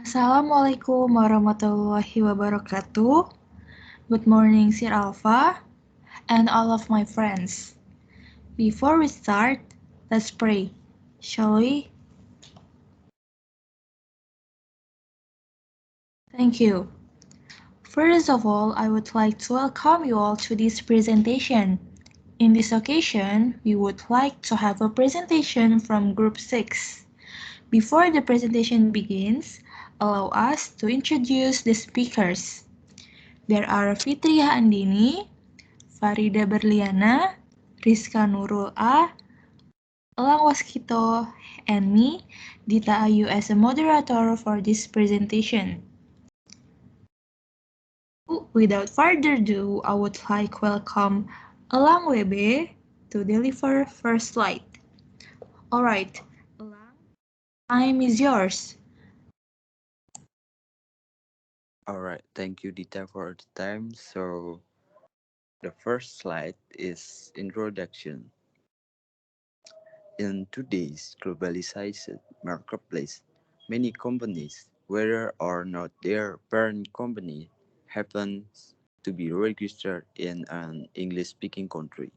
Assalamualaikum warahmatullahi wabarakatuh. Good morning, Sir Alpha, and all of my friends. Before we start, let's pray, shall we? Thank you. First of all, I would like to welcome you all to this presentation. In this occasion, we would like to have a presentation from Group 6. Before the presentation begins, allow us to introduce the speakers. There are Fitriyah Andini, Faridha berliana, Riska Nurul Elang Waskito, and me, Dita Ayu as a moderator for this presentation. Without further ado, I would like welcome Elang WB to deliver first slide. Alright, Elang, time is yours. Alright, thank you Dita for the time. So the first slide is introduction. In today's globalized marketplace, many companies, whether or not their parent company happens to be registered in an English-speaking country,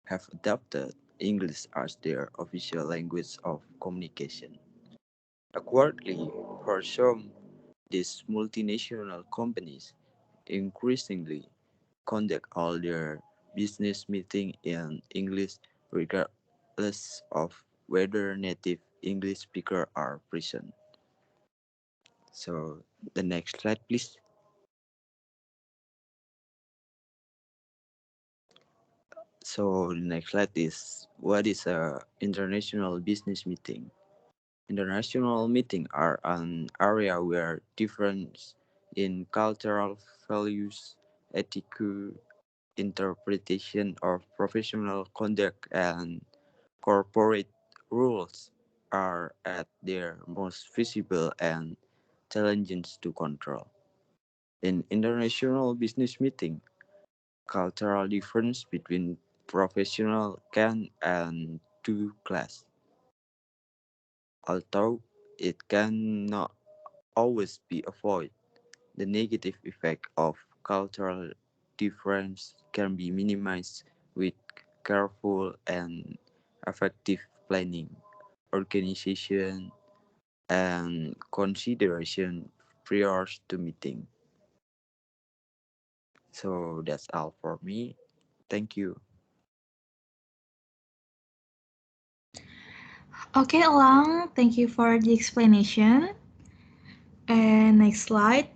have adopted English as their official language of communication. Accordingly, for some, these multinational companies increasingly conduct all their business meetings in English regardless of whether native English speakers are present. So the next slide please. So the next slide is what is a international business meeting? International meetings are an area where difference in cultural values, ethical interpretation of professional conduct and corporate rules are at their most visible and challenging to control. In international business meeting, cultural difference between professional can and do class. Although it cannot always be avoided, the negative effect of cultural difference can be minimized with careful and effective planning, organization, and consideration prior to meeting. So that's all for me. Thank you. Okay, Elang, thank you for the explanation. And next slide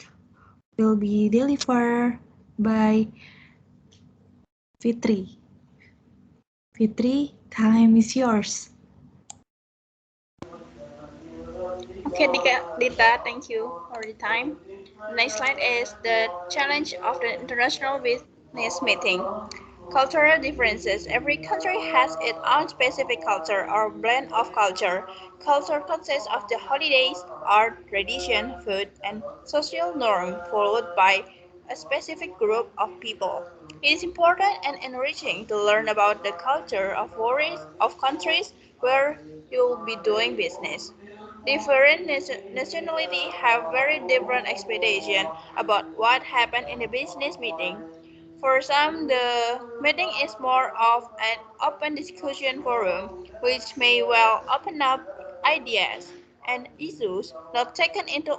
will be delivered by Fitri. Fitri, time is yours. Okay, Dita, thank you for the time. The next slide is the challenge of the international business meeting. Cultural differences. Every country has its own specific culture or blend of culture. Culture consists of the holidays, art, tradition, food, and social norm, followed by a specific group of people. It is important and enriching to learn about the culture of countries where you'll be doing business. Different nationalities have very different expectations about what happened in the business meeting. For some, the meeting is more of an open discussion forum, which may well open up ideas and issues not taken into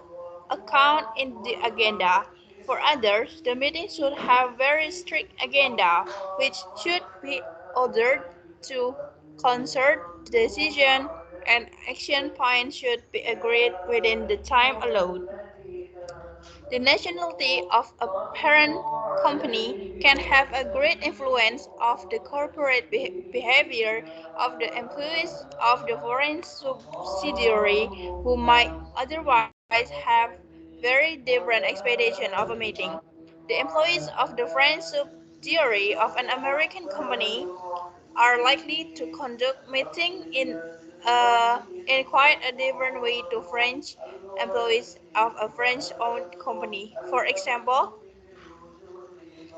account in the agenda. For others, the meeting should have very strict agenda, which should be ordered to concert decision and action points should be agreed within the time allowed. The nationality of a parent company can have a great influence of the corporate behavior of the employees of the foreign subsidiary who might otherwise have very different expectations of a meeting. The employees of the French subsidiary of an American company are likely to conduct meetings in quite a different way to French employees of a French-owned company. For example,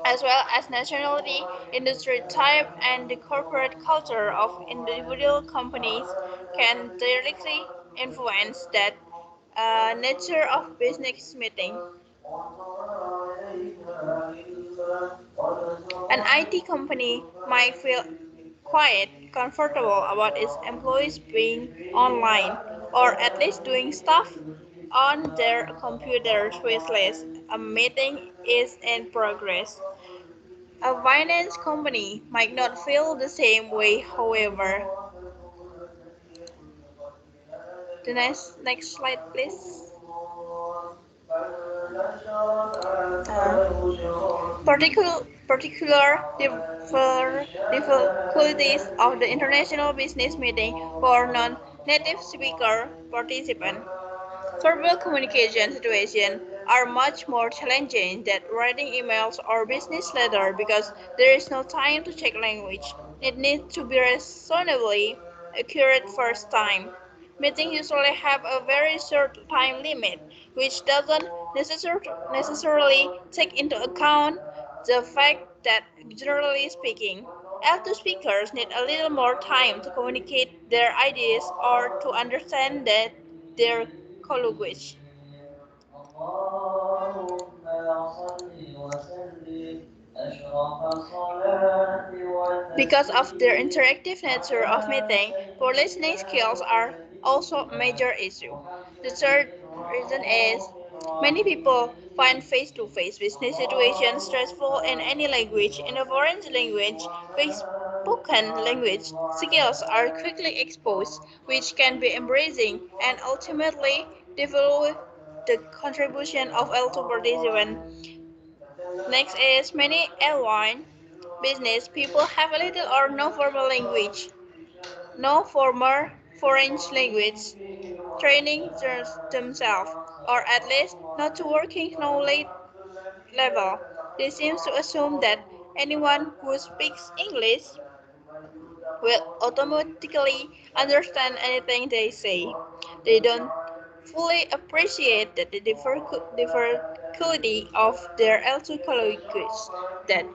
as well as nationality, industry type, and the corporate culture of individual companies can directly influence that Nature of business meeting. An IT company might feel quite comfortable about its employees being online or at least doing stuff on their computers with less. A meeting is in progress. A finance company might not feel the same way, however. The next slide, please. Particular difficulties of the international business meeting for non-native speaker participants. Verbal communication situations are much more challenging than writing emails or business letters because there is no time to check language. It needs to be reasonably accurate first time. Meetings usually have a very short time limit, which doesn't necessarily take into account the fact that, generally speaking, L2 speakers need a little more time to communicate their ideas or to understand that their colloquies. Because of their interactive nature of meeting, poor listening skills are also a major issue. The third reason is many people find face-to-face business situations stressful in any language. In a foreign language, spoken language skills are quickly exposed, which can be embracing and ultimately develop the contribution of L2 participants. Next is many airline business people have a little or no formal language, no formal foreign language training themselves, or at least not to working knowledge level. They seem to assume that anyone who speaks English will automatically understand anything they say. They don't fully appreciate that the difficulty of their L2 colloquies that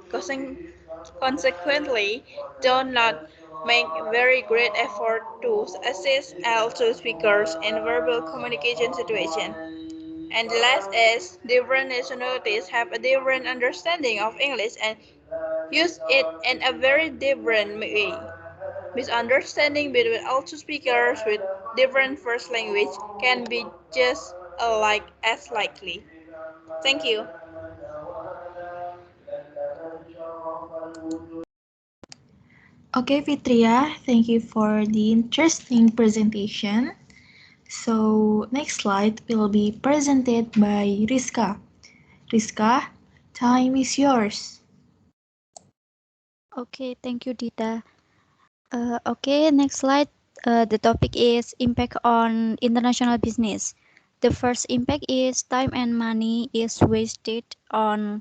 consequently do not make very great effort to assist L2 speakers in verbal communication situations. And the last is different nationalities have a different understanding of English and use it in a very different way. Misunderstanding between also speakers with different first language can be just alike as likely. Thank you. Okay, Fitriyah, thank you for the interesting presentation. So, next slide will be presented by Riska. Riska, time is yours. Okay, thank you, Dita. Okay, next slide. The topic is impact on international business. The first impact is time and money is wasted on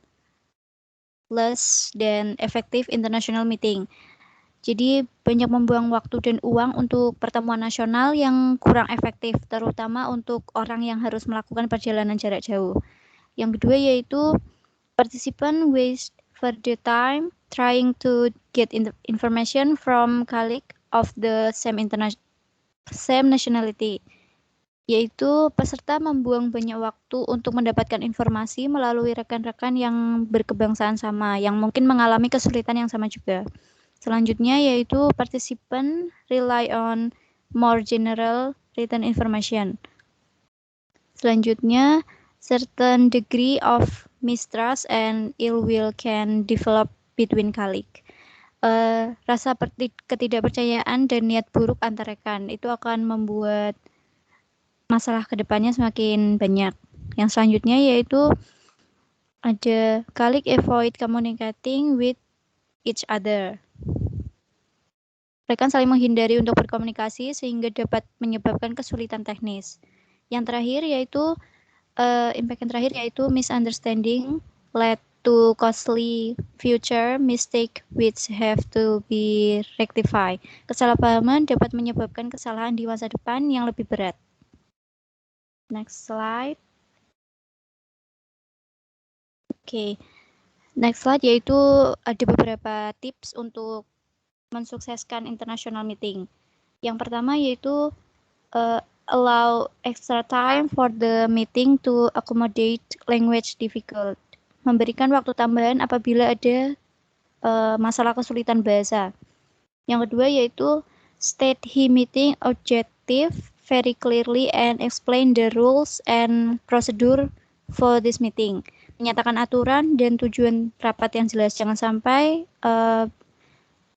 less than effective international meeting. Jadi banyak membuang waktu dan uang untuk pertemuan nasional yang kurang efektif, terutama untuk orang yang harus melakukan perjalanan jarak jauh. Yang kedua yaitu participant waste further time trying to get information from colleague of the same nationality, yaitu peserta membuang banyak waktu untuk mendapatkan informasi melalui rekan-rekan yang berkebangsaan sama, yang mungkin mengalami kesulitan yang sama juga. Selanjutnya yaitu participant rely on more general written information. Selanjutnya, certain degree of mistrust and ill will can develop between colleagues. Rasa ketidakpercayaan dan niat buruk antar rekan itu akan membuat masalah kedepannya semakin banyak. Yang selanjutnya yaitu ada colleague avoid communicating with each other. Rekan saling menghindari untuk berkomunikasi sehingga dapat menyebabkan kesulitan teknis. Yang terakhir yaitu impact yang terakhir yaitu misunderstanding led to costly future mistake which have to be rectified. Kesalahpahaman dapat menyebabkan kesalahan di masa depan yang lebih berat. Next slide. Oke. Next slide yaitu ada beberapa tips untuk mensukseskan international meeting. Yang pertama yaitu allow extra time for the meeting to accommodate language difficult. Memberikan waktu tambahan apabila ada masalah kesulitan bahasa. Yang kedua yaitu state he meeting objective very clearly and explain the rules and procedure for this meeting. Menyatakan aturan dan tujuan rapat yang jelas. Jangan sampai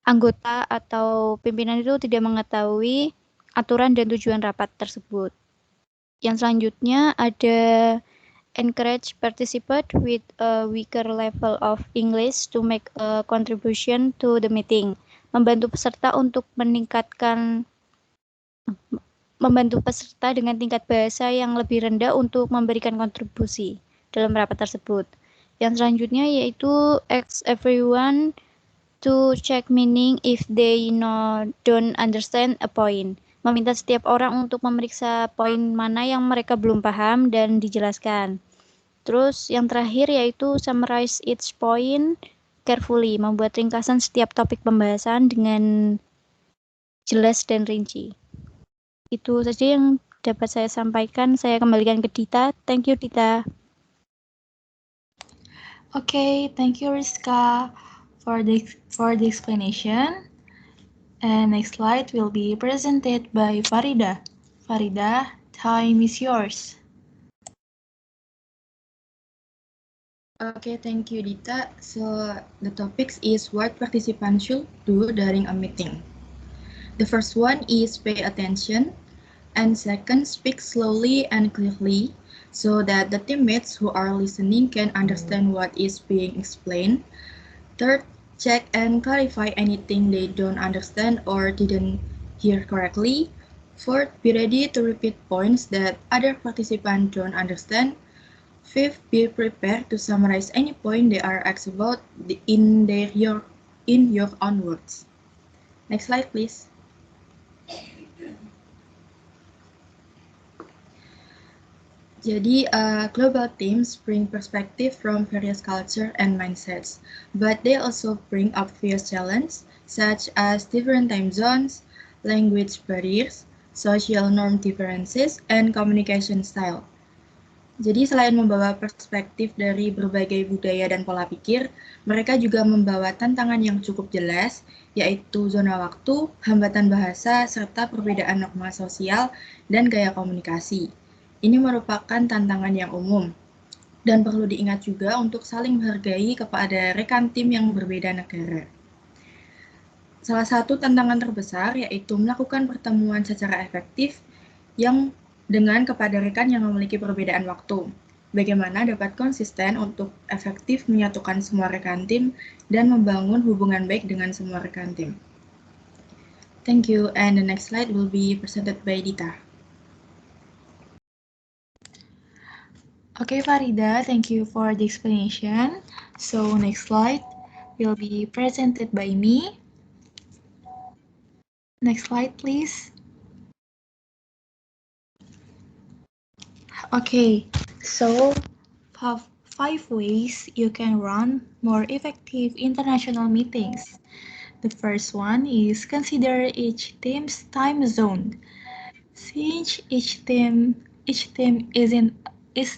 anggota atau pimpinan itu tidak mengetahui aturan dan tujuan rapat tersebut. Yang selanjutnya ada encourage participant with a weaker level of English to make a contribution to the meeting. Membantu peserta dengan tingkat bahasa yang lebih rendah untuk memberikan kontribusi dalam rapat tersebut. Yang selanjutnya yaitu ask everyone to check meaning if they don't understand a point. Meminta setiap orang untuk memeriksa poin mana yang mereka belum paham dan dijelaskan. Terus yang terakhir yaitu summarize each point carefully, membuat ringkasan setiap topik pembahasan dengan jelas dan rinci. Itu saja yang dapat saya sampaikan. Saya kembalikan ke Dita. Thank you, Dita. Okay, thank you, Riska, for the explanation. And next slide will be presented by Faridha. Faridha, time is yours. Okay, thank you, Dita. So the topic is what participants should do during a meeting. The first one is pay attention, and second, speak slowly and clearly so that the teammates who are listening can understand what is being explained. Third, check and clarify anything they don't understand or didn't hear correctly. Fourth, be ready to repeat points that other participants don't understand. Fifth, be prepared to summarize any point they are asked about in your own words. Next slide, please. Jadi, global teams bring perspective from various cultures and mindsets, but they also bring obvious challenges such as different time zones, language barriers, social norm differences, and communication style. Jadi selain membawa perspektif dari berbagai budaya dan pola pikir, mereka juga membawa tantangan yang cukup jelas, yaitu zona waktu, hambatan bahasa, serta perbedaan norma sosial dan gaya komunikasi. Ini merupakan tantangan yang umum, dan perlu diingat juga untuk saling menghargai kepada rekan tim yang berbeda negara. Salah satu tantangan terbesar yaitu melakukan pertemuan secara efektif yang dengan kepada rekan yang memiliki perbedaan waktu. Bagaimana dapat konsisten untuk efektif menyatukan semua rekan tim dan membangun hubungan baik dengan semua rekan tim. Thank you, and the next slide will be presented by Dita. Okay, Faridha, thank you for the explanation. So next slide will be presented by me. Next slide, please. Okay, so 5 ways you can run more effective international meetings. The first one is consider each team's time zone. Since each team is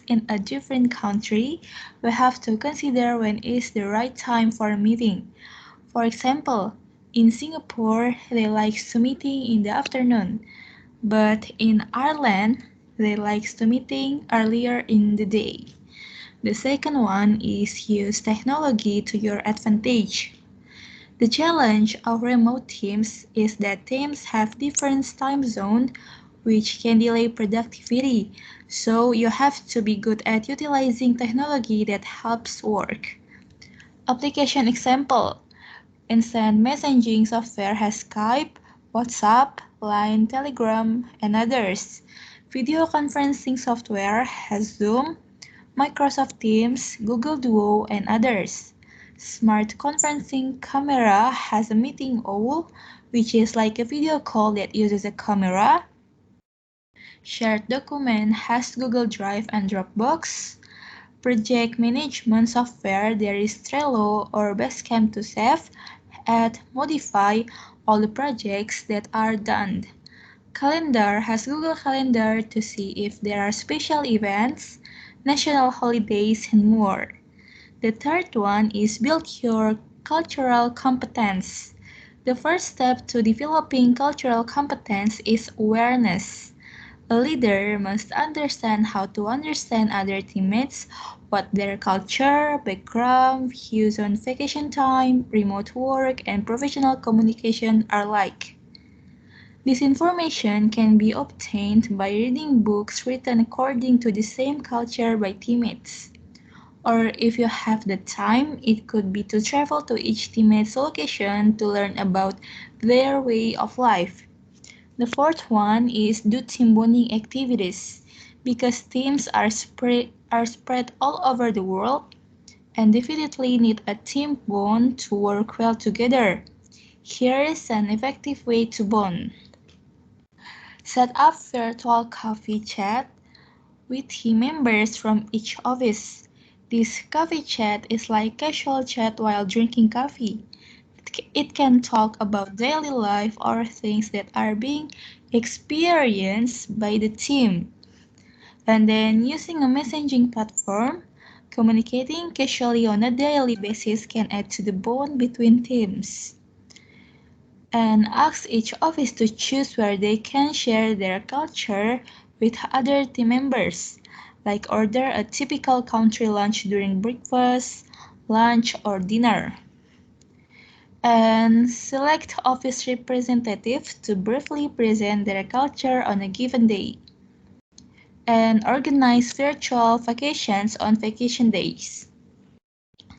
in a different country, we have to consider when is the right time for a meeting. For example, in Singapore, they like to meeting in the afternoon, but in Ireland, they like to meeting earlier in the day. The second one is use technology to your advantage. The challenge of remote teams is that teams have different time zones which can delay productivity, so you have to be good at utilizing technology that helps work. Application example: instant messaging software has Skype, WhatsApp, Line, Telegram, and others. Video conferencing software has Zoom, Microsoft Teams, Google Duo, and others. Smart conferencing camera has a meeting owl, which is like a video call that uses a camera. Shared document has Google Drive and Dropbox. Project management software there is Trello or Basecamp to save, add, modify all the projects that are done. Calendar has Google Calendar to see if there are special events, national holidays, and more. The third one is build your cultural competence. The first step to developing cultural competence is awareness. A leader must understand how to understand other teammates, what their culture, background, views on vacation time, remote work, and professional communication are like. This information can be obtained by reading books written according to the same culture by teammates. Or if you have the time, it could be to travel to each teammate's location to learn about their way of life. The fourth one is do team bonding activities. Because teams are spread all over the world and definitely need a team bond to work well together. Here is an effective way to bond. Set up virtual coffee chat with team members from each office. This coffee chat is like casual chat while drinking coffee. It can talk about daily life or things that are being experienced by the team. And then using a messaging platform, communicating casually on a daily basis can add to the bond between teams. And ask each office to choose where they can share their culture with other team members, like order a typical country lunch during breakfast, lunch, or dinner. And select office representatives to briefly present their culture on a given day. And organize virtual vacations on vacation days.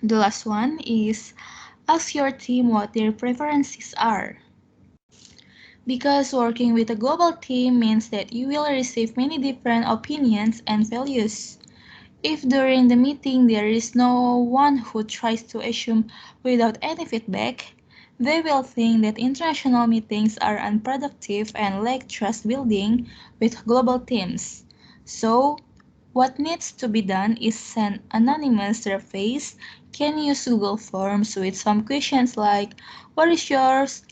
The last one is ask your team what their preferences are. Because working with a global team means that you will receive many different opinions and values. If during the meeting there is no one who tries to assume without any feedback, they will think that international meetings are unproductive and lack trust building with global teams. So, what needs to be done is send anonymous surveys, can use Google Forms with some questions like what is yours?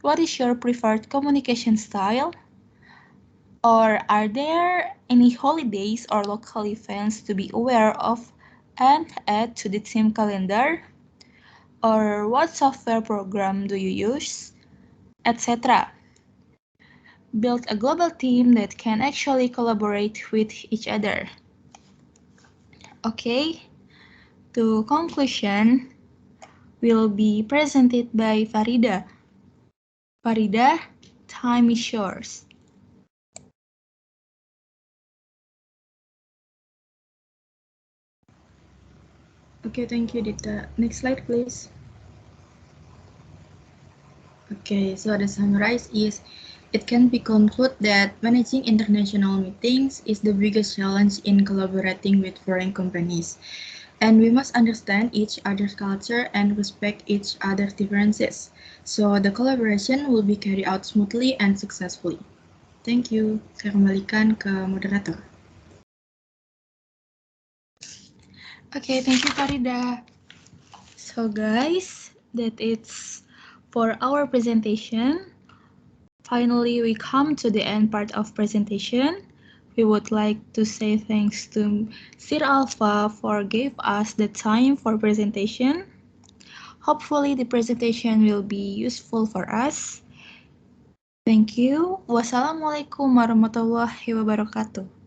What is your preferred communication style? Or are there any holidays or local events to be aware of and add to the team calendar? Or what software program do you use? Etc. Build a global team that can actually collaborate with each other. Okay, to conclusion will be presented by Faridha. Faridha, time is yours. Okay, thank you, Dita. Next slide, please. Okay, so the summarize is it can be concluded that managing international meetings is the biggest challenge in collaborating with foreign companies. And we must understand each other's culture and respect each other's differences. So the collaboration will be carried out smoothly and successfully. Thank you. Saya kembalikan ke moderator. Okay, thank you Faridha. So guys, that it's for our presentation. Finally, we come to the end part of presentation. We would like to say thanks to Sir Alpha for giving us the time for presentation. Hopefully the presentation will be useful for us. Thank you. Wassalamualaikum warahmatullahi wabarakatuh.